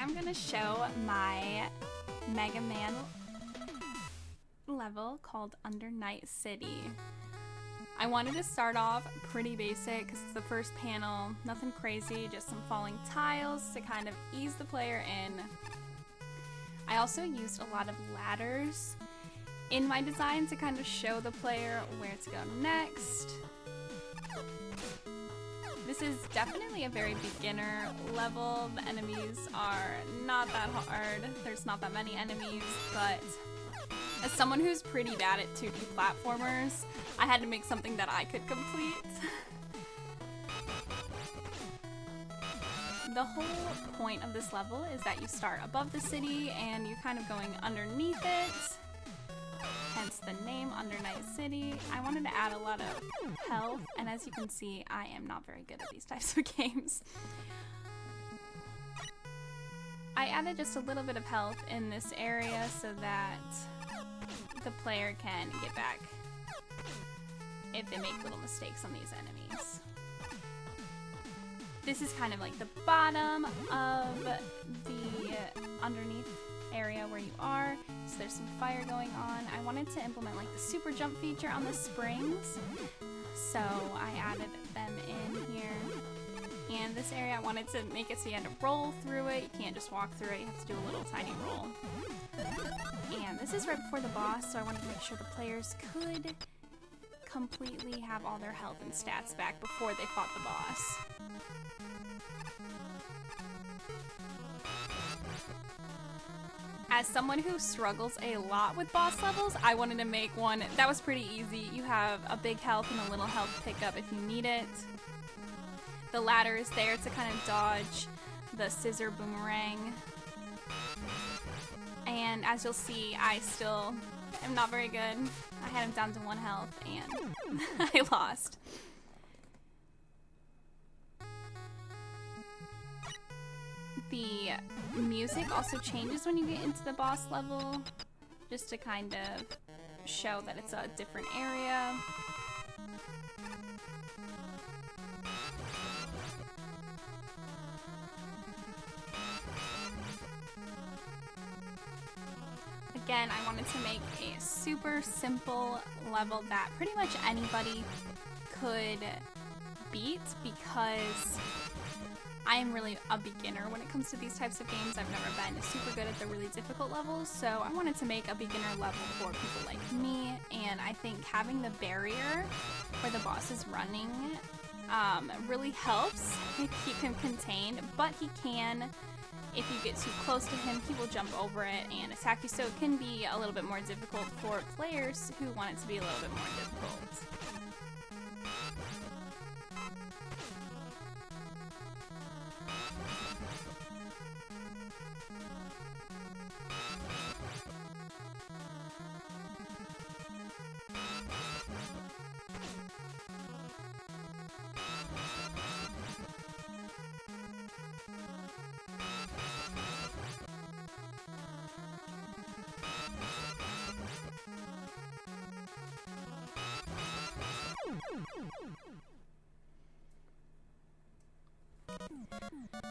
I'm gonna show my Mega Man level called Under Night City. I wanted to start off pretty basic because it's the first panel, nothing crazy, just some falling tiles to kind of ease the player in. I also used a lot of ladders in my design to kind of show the player where to go next. This is definitely a very beginner level. The enemies are not that hard. There's not that many enemies, but as someone who's pretty bad at 2D platformers, I had to make something that I could complete. The whole point of this level is that you start above the city and you're kind of going underneath it. Hence the name, Under Night City. I wanted to add a lot of health, and as you can see, I am not very good at these types of games. I added just a little bit of health in this area so that the player can get back if they make little mistakes on these enemies. This is kind of like the bottom of the underneath area where you are, so there's some fire going on. I wanted to implement like the super jump feature on the springs, so I added them in here. And this area I wanted to make it so you had to roll through it. You can't just walk through it, you have to do a little tiny roll. And this is right before the boss, so I wanted to make sure the players could completely have all their health and stats back before they fought the boss. As someone who struggles a lot with boss levels, I wanted to make one that was pretty easy. You have a big health and a little health pickup if you need it. The ladder is there to kind of dodge the scissor boomerang. And as you'll see, I still am not very good. I had him down to 1 health and I lost. The music also changes when you get into the boss level, just to kind of show that it's a different area. Again, I wanted to make a super simple level that pretty much anybody could beat because I am really a beginner when it comes to these types of games. I've never been super good at the really difficult levels, so I wanted to make a beginner level for people like me, and I think having the barrier where the boss is running really helps keep him contained, but he can, if you get too close to him, he will jump over it and attack you, so it can be a little bit more difficult for players who want it to be a little bit more difficult.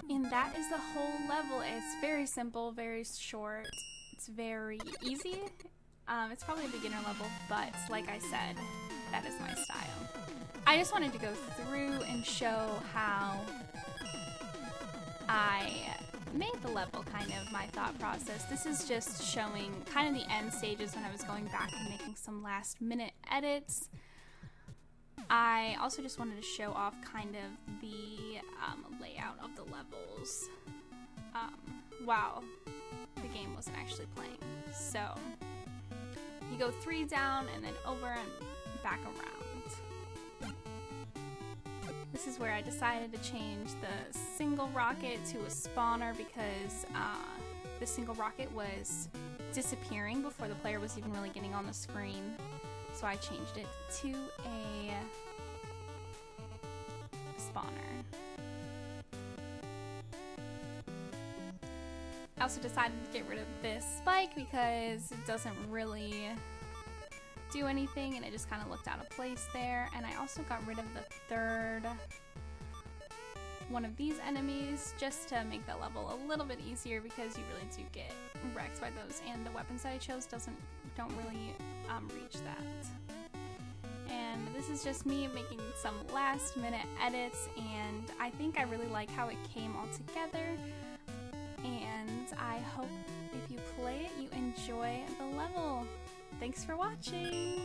And that is the whole level. It's very simple, very short, it's very easy. It's probably a beginner level, but like I said, that is my style. I just wanted to go through and show how I made the level, kind of my thought process. This is just showing kind of the end stages when I was going back and making some last minute edits. I also just wanted to show off kind of the layout of the levels while the game wasn't actually playing. So you go 3 down and then over and back around. This is where I decided to change the single rocket to a spawner because the single rocket was disappearing before the player was even really getting on the screen. So I changed it to a spawner. I also decided to get rid of this spike because it doesn't really do anything and it just kind of looked out of place there. And I also got rid of the third one of these enemies just to make the level a little bit easier, because you really do get wrecked by those, and the weapons that I chose don't really reach that. And this is just me making some last minute edits, and I think I really like how it came all together, and I hope if you play it you enjoy the level. Thanks for watching!